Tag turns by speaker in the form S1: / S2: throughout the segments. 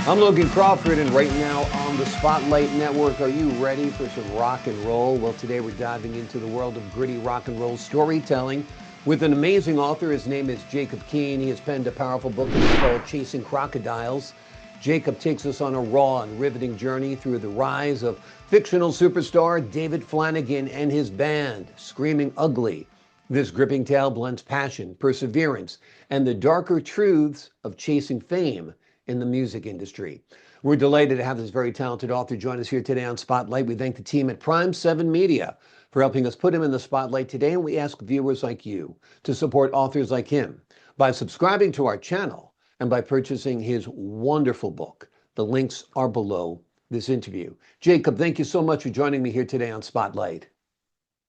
S1: I'm Logan Crawford, and right now on the Spotlight Network, are you ready for some rock and roll? Well, today we're diving into the world of gritty rock and roll storytelling with an amazing author. His name is Jacob Keane. He has penned a powerful book that's called Chasing Crocodiles. Jacob takes us on a raw and riveting journey through the rise of fictional superstar David Flanagan and his band, Screaming Ugly. This gripping tale blends passion, perseverance, and the darker truths of chasing fame in the music industry. We're delighted to have this very talented author join us here today on Spotlight. We thank the team at Prime 7 Media for helping us put him in the spotlight today, and we ask viewers like you to support authors like him by subscribing to our channel and by purchasing his wonderful book. The links are below this interview. Jacob, thank you so much for joining me here today on Spotlight.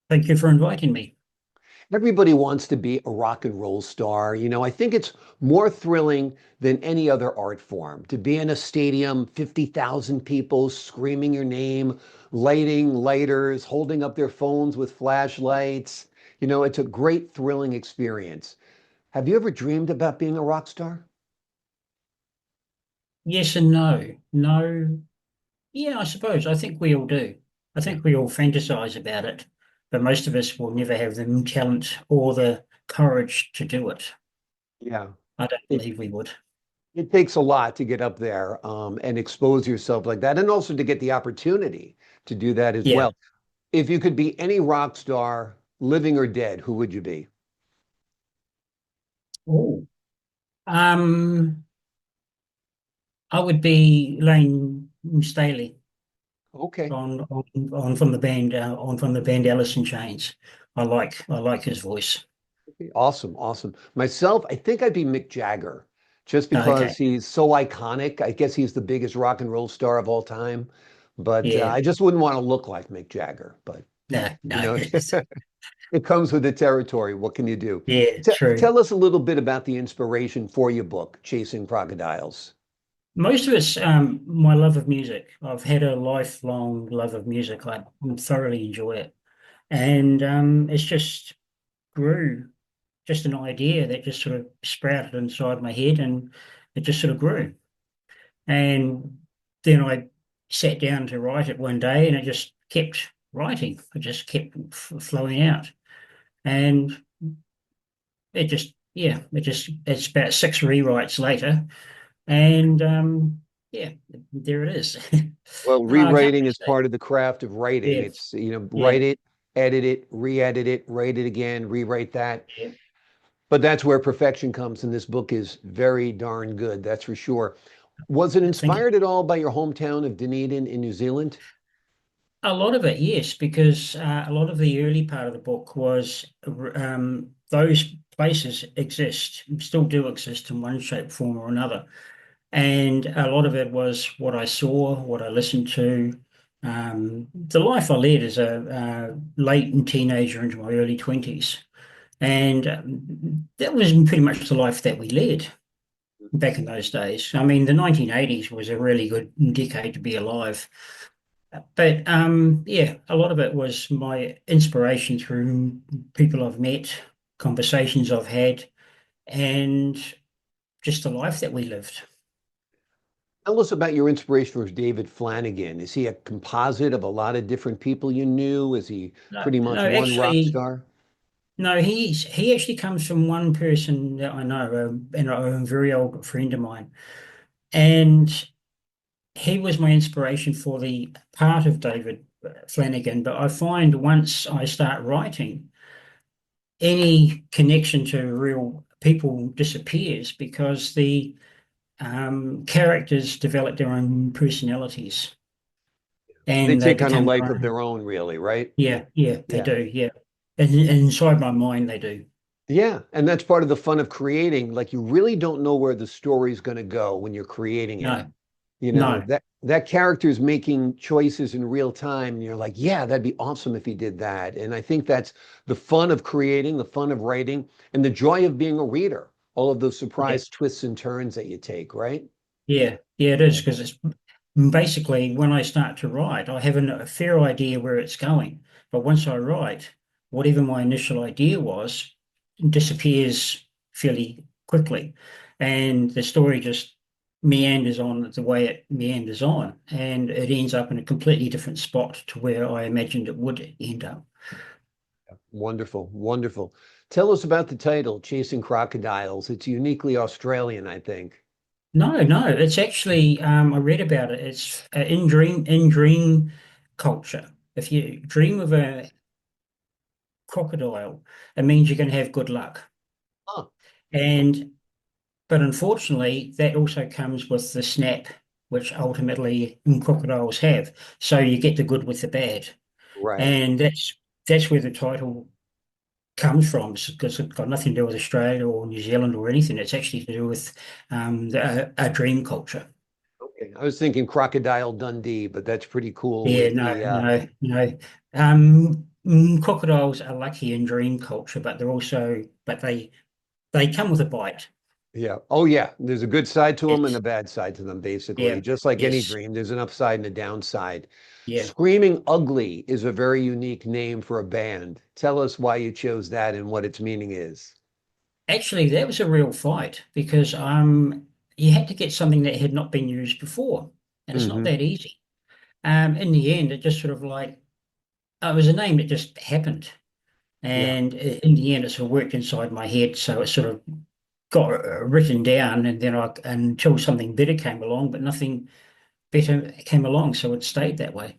S2: Thank you for inviting me.
S1: Everybody wants to be a rock and roll star. I think it's more thrilling than any other art form to be in a stadium, 50,000 people screaming your name, lighting lighters, holding up their phones with flashlights. It's a great, thrilling experience. Have you ever dreamed about being a rock star?
S2: Yes and no. No, yeah, I suppose. I think we all do. I
S1: Yeah.
S2: think we all fantasize about it, but most of us will never have the talent or the courage to do it.
S1: Yeah.
S2: I don't
S1: It,
S2: believe we would.
S1: it takes a lot to get up there and expose yourself like that, and also to get the opportunity to do that as
S2: Yeah.
S1: well. If you could be any rock star, living or dead, who would you be?
S2: Oh. Um, I would be Lane Staley
S1: Okay.
S2: on from the band Alice in Chains. I like his voice.
S1: Awesome. Awesome. Myself, I think I'd be Mick Jagger, just because
S2: Okay.
S1: he's so iconic. I guess he's the biggest rock and roll star of all time. But
S2: Yeah.
S1: I just wouldn't want to look like Mick Jagger. But,
S2: No,
S1: you
S2: no.
S1: know, it comes with the territory. What can you do?
S2: Yeah, true.
S1: Tell us a little bit about the inspiration for your book, Chasing Crocodiles.
S2: Most of it's my love of music. I've had a lifelong love of music. I thoroughly enjoy it. And it's just grew, just an idea that just sort of sprouted inside my head and it just sort of grew. And then I sat down to write it one day and it just kept writing. It just kept flowing out. And it's about six rewrites later. And yeah, there it is.
S1: Well,
S2: I can't
S1: rewriting is
S2: say.
S1: part of the craft of writing.
S2: Yeah,
S1: It's,
S2: yeah,
S1: write it, edit it, re-edit it, write it again, rewrite that.
S2: yeah.
S1: But that's where perfection comes, and this book is very darn good, that's for sure. Was it
S2: Thank you.
S1: inspired at all by your hometown of Dunedin in New Zealand?
S2: A lot of it, yes, because a lot of the early part of the book was those places exist, still do exist in one shape, form, or another. And a lot of it was what I saw, what I listened to, the life I led as a late teenager into my early 20s. And that was pretty much the life that we led back in those days. I mean, the 1980s was a really good decade to be alive. But yeah, a lot of it was my inspiration through people I've met, conversations I've had, and just the life that we lived.
S1: Tell us about your inspiration for David Flanagan. Is he a composite of a lot of different people you knew? Is he
S2: No,
S1: pretty much
S2: no,
S1: one rock
S2: actually,
S1: star?
S2: no, he actually comes from one person that I know, and a very old friend of mine, and he was my inspiration for the part of David Flanagan. But I find once I start writing, any connection to real people disappears because the characters develop their own personalities
S1: They
S2: and they
S1: take on a
S2: become
S1: life
S2: their
S1: of
S2: own.
S1: their own, really, right?
S2: Yeah, yeah, they
S1: Yeah.
S2: do. Yeah. And inside my mind, they do.
S1: Yeah, and that's part of the fun of creating. Like you really don't know where the story's going to go when you're creating it.
S2: No, no.
S1: That character's making choices in real time, and you're like, yeah, that'd be awesome if he did that. And I think that's the fun of creating, the fun of writing, and the joy of being a reader. All of those
S2: Yeah,
S1: surprise twists and turns that you take, right?
S2: yeah, yeah, it is
S1: Yeah.
S2: because it's basically when I start to write, I have a fair idea where it's going. But once I write, whatever my initial idea was disappears fairly quickly. And the story just meanders on the way it meanders on, and it ends up in a completely different spot to where I imagined it would end up.
S1: Wonderful, wonderful. Tell us about the title, Chasing Crocodiles. It's uniquely Australian, I think.
S2: No, no, it's actually I read about it. It's in dream culture. If you dream of a crocodile, it means you're going to have good luck.
S1: Oh,
S2: And but unfortunately, that also comes with the snap, which ultimately crocodiles have. So you get the good with the bad,
S1: right.
S2: and that's where the title comes from, because it's got nothing to do with Australia or New Zealand or anything. It's actually to do with a dream culture.
S1: Okay. I was thinking Crocodile Dundee, but that's pretty cool
S2: Yeah,
S1: with
S2: no,
S1: the
S2: no, no. Crocodiles are lucky in dream culture, but they come with a bite.
S1: yeah. Oh, yeah. There's a good side to them and a
S2: Yes,
S1: bad side to them, basically.
S2: yeah,
S1: Just like any
S2: yes,
S1: dream, there's an upside and a downside.
S2: yeah.
S1: Screaming Ugly is a very unique name for a band. Tell us why you chose that and what its meaning is.
S2: Actually, that was a real fight because you had to get something that had not been used before, and it's not
S1: Hmm.
S2: that easy. In the end, it just sort of like it was a name that just happened,
S1: Yeah.
S2: and in the end, it sort of worked inside my head, so it sort of got written down, and then I until something better came along, but nothing better came along, so it stayed that way.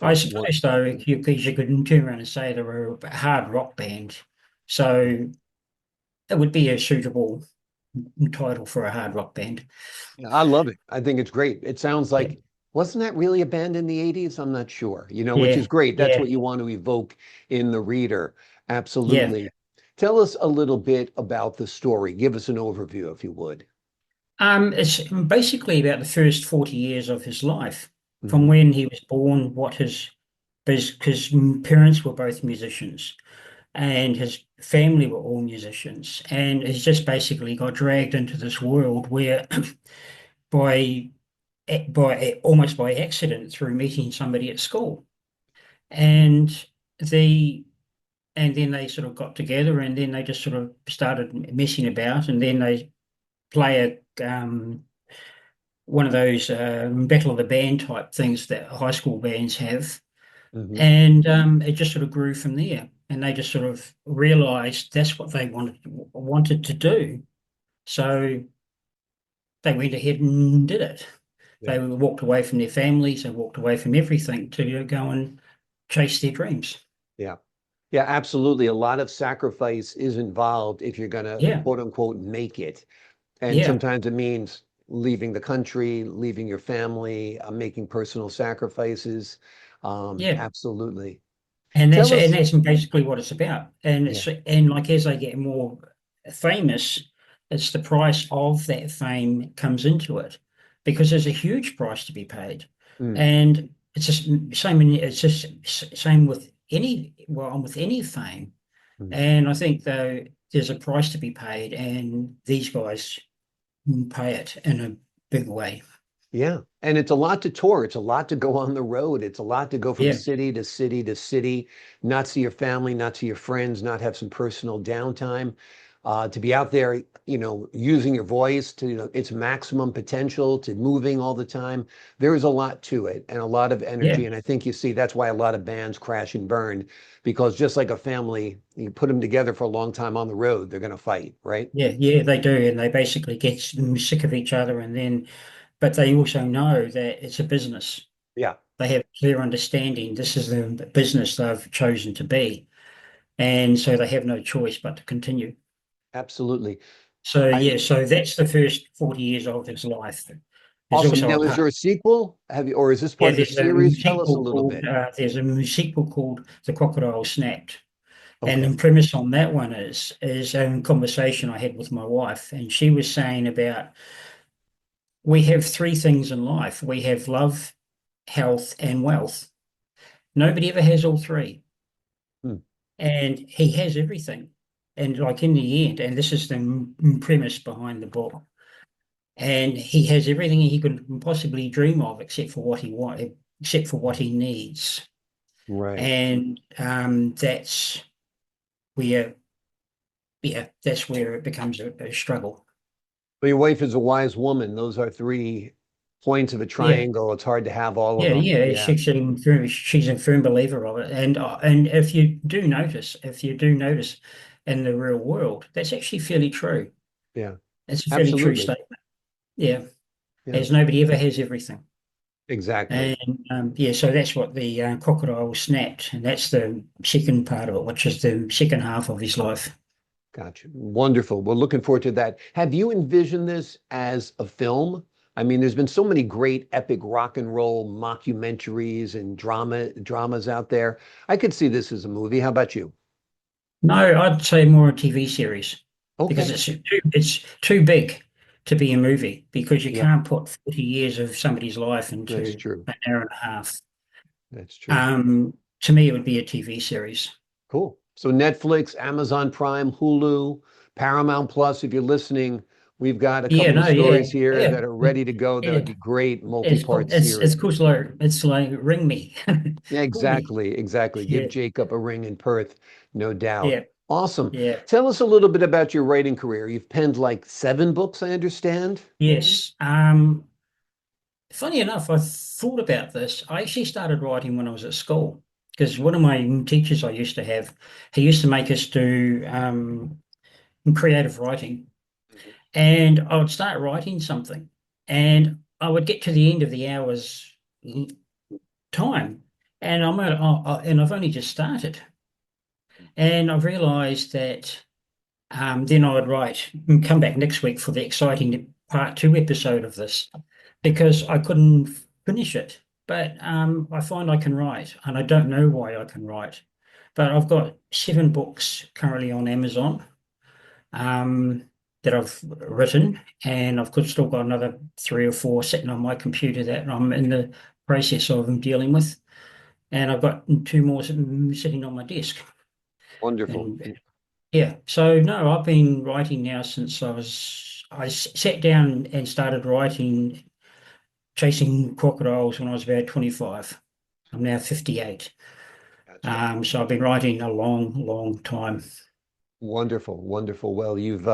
S2: I
S1: Wonderful.
S2: suppose though, you could turn around and say they were a hard rock band, so it would be a suitable title for a hard rock band.
S1: Yeah, I love it. I think it's great. It sounds
S2: Yeah,
S1: like, wasn't that really a band in the 80s? I'm not sure, which
S2: yeah,
S1: is great. That's
S2: yeah,
S1: what you want to evoke in the reader.
S2: yeah.
S1: Absolutely. Tell us a little bit about the story. Give us an overview, if you would.
S2: It's basically about the first 40 years of his life, from
S1: Hmm.
S2: when he was born, because parents were both musicians, and his family were all musicians, and he's just basically got dragged into this world where by almost by accident through meeting somebody at school, and the and then they sort of got together, and then they just sort of started messing about, and then they play one of those battle of the band type things that high school bands have,
S1: Hmm.
S2: and it just sort of grew from there, and they just sort of realized that's what they wanted to do, so they went ahead and did it.
S1: Yeah.
S2: They walked away from their families, they walked away from everything to go and chase their dreams.
S1: Yeah. Yeah, absolutely. A lot of sacrifice is involved if you're going to
S2: Yeah,
S1: quote unquote make it. And
S2: yeah,
S1: sometimes it means leaving the country, leaving your family, making personal sacrifices.
S2: yeah.
S1: Absolutely.
S2: And
S1: Tell us.
S2: that's basically what it's about. And
S1: Yeah.
S2: like as they get more famous, it's the price of that fame comes into it, because there's a huge price to be paid.
S1: Mm,
S2: And it's just same with with any fame.
S1: mm.
S2: And I think though there's a price to be paid, and these guys pay it in a big way.
S1: Yeah. And it's a lot to tour. It's a lot to go on the road. It's a lot to go from
S2: Yeah,
S1: city to city to city, not see your family, not see your friends, not have some personal downtime. To be out there, using your voice to, its maximum potential, to moving all the time. There is a lot to it and a lot of
S2: yeah.
S1: energy. And I think you see that's why a lot of bands crash and burn, because just like a family, you put them together for a long time on the road, they're going to fight, right?
S2: Yeah, yeah, they do, and they basically get sick of each other, and then, but they also know that it's a business.
S1: Yeah,
S2: They have a clear understanding this is the business they've chosen to be, and so they have no choice but to continue.
S1: absolutely.
S2: So
S1: I
S2: yeah, so that's the first 40 years of his life. There's
S1: Awesome.
S2: also a
S1: Now, is
S2: part.
S1: there a sequel? Or is this
S2: Yeah,
S1: part of a series? Tell us a little bit.
S2: there's a sequel called The Crocodile Snapped. And
S1: Okay.
S2: the premise on that one is a conversation I had with my wife, and she was saying about we have three things in life. We have love, health, and wealth. Nobody ever has all three.
S1: Hmm.
S2: And he has everything. And like in the end, and this is the premise behind the book, and he has everything he could possibly dream of except for what he wanted, except for what he needs.
S1: Right.
S2: And where, that's where it becomes a struggle.
S1: Well, your wife is a wise woman. Those are three points of a
S2: Yeah,
S1: triangle. It's hard to have all of
S2: yeah,
S1: them.
S2: yeah.
S1: Yeah,
S2: She's a firm believer of it, and if you do notice in the real world, that's actually fairly true.
S1: yeah,
S2: It's a fairly true
S1: absolutely.
S2: statement. Yeah,
S1: Yeah,
S2: as nobody ever has everything.
S1: exactly.
S2: And yeah, so that's what the crocodile snapped, and that's the second part of it, which is the second half of his life.
S1: Gotcha. Wonderful. We're looking forward to that. Have you envisioned this as a film? I mean, there's been so many great epic rock and roll mockumentaries and dramas out there. I could see this as a movie. How about you?
S2: No, I'd say more a TV series because
S1: Okay.
S2: it's too big to be a movie because you
S1: Yeah,
S2: can't put 40 years of somebody's life
S1: that's
S2: into
S1: true.
S2: an hour and a half.
S1: That's true.
S2: To me, it would be a TV series.
S1: Cool. So Netflix, Amazon Prime, Hulu, Paramount Plus, if you're listening, we've got a
S2: Yeah,
S1: couple of
S2: no, yeah,
S1: stories here
S2: yeah,
S1: that are ready to go. That would
S2: yeah.
S1: be great multi-part
S2: It's
S1: series.
S2: cool. It's like ring me,
S1: Yeah,
S2: call me.
S1: exactly, exactly. Give
S2: Yeah,
S1: Jacob a ring in Perth, no doubt.
S2: yeah,
S1: Awesome.
S2: yeah.
S1: Tell us a little bit about your writing career. You've penned like 7 books, I understand.
S2: Yes. Funny enough, I thought about this. I actually started writing when I was at school because one of my teachers I used to have, he used to make us do creative writing,
S1: Mhm.
S2: and I would start writing something, and I would get to the end of the hour's time, and and I've only just started, and I've realised that then I would write and come back next week for the exciting part two episode of this because I couldn't finish it. But I find I can write, and I don't know why I can write. But I've got 7 books currently on Amazon um, that I've written, and still got another 3 or 4 sitting on my computer that I'm in the process of dealing with. And I've got 2 more sitting on my desk.
S1: Wonderful.
S2: And yeah, so no, I've been writing now since I sat down and started writing, chasing crocodiles when I was about 25. I'm now 58.
S1: Gotcha.
S2: So I've been writing a long, long time.
S1: Wonderful, wonderful. Well, you've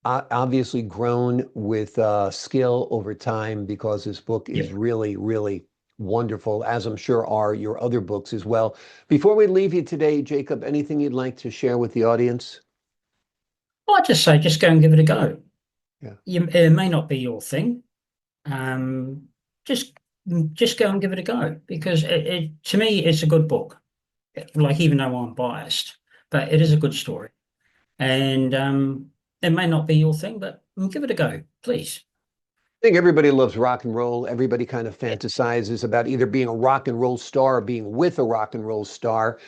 S1: obviously grown with skill over time because this book is
S2: Yep.
S1: really, really wonderful, as I'm sure are your other books as well. Before we leave you today, Jacob, anything you'd like to share with the audience?
S2: I'd just say, just go and give it a go.
S1: Yeah.
S2: It may not be your thing. Um, just, just go and give it a go because to me, it's a good book. Like, even though I'm biased, but it is a good story. And it may not be your thing, but give it a go, please.
S1: I think everybody loves rock and roll. Everybody kind of
S2: Yeah.
S1: fantasizes about either being a rock and roll star or being with a rock and roll star.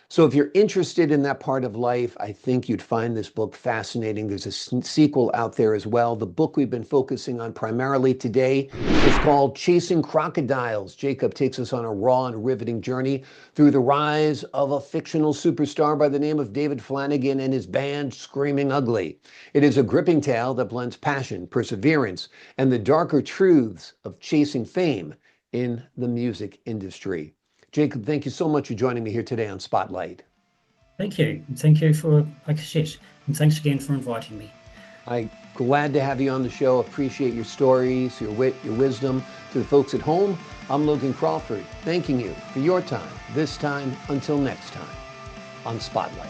S1: So if you're interested in that part of life, I think you'd find this book fascinating. There's a sequel out there as well. The book we've been focusing on primarily today is called Chasing Crocodiles. Jacob takes us on a raw and riveting journey through the rise of a fictional superstar by the name of David Flanagan and his band Screaming Ugly. It is a gripping tale that blends passion, perseverance, and the darker truths of chasing fame in the music industry. Jacob, thank you so much for joining me here today on Spotlight.
S2: Thank you. Thank you for, like I said, and thanks again for inviting me.
S1: I'm glad to have you on the show. Appreciate your stories, your wit, your wisdom. To the folks at home, I'm Logan Crawford, thanking you for your time, this time until next time on Spotlight.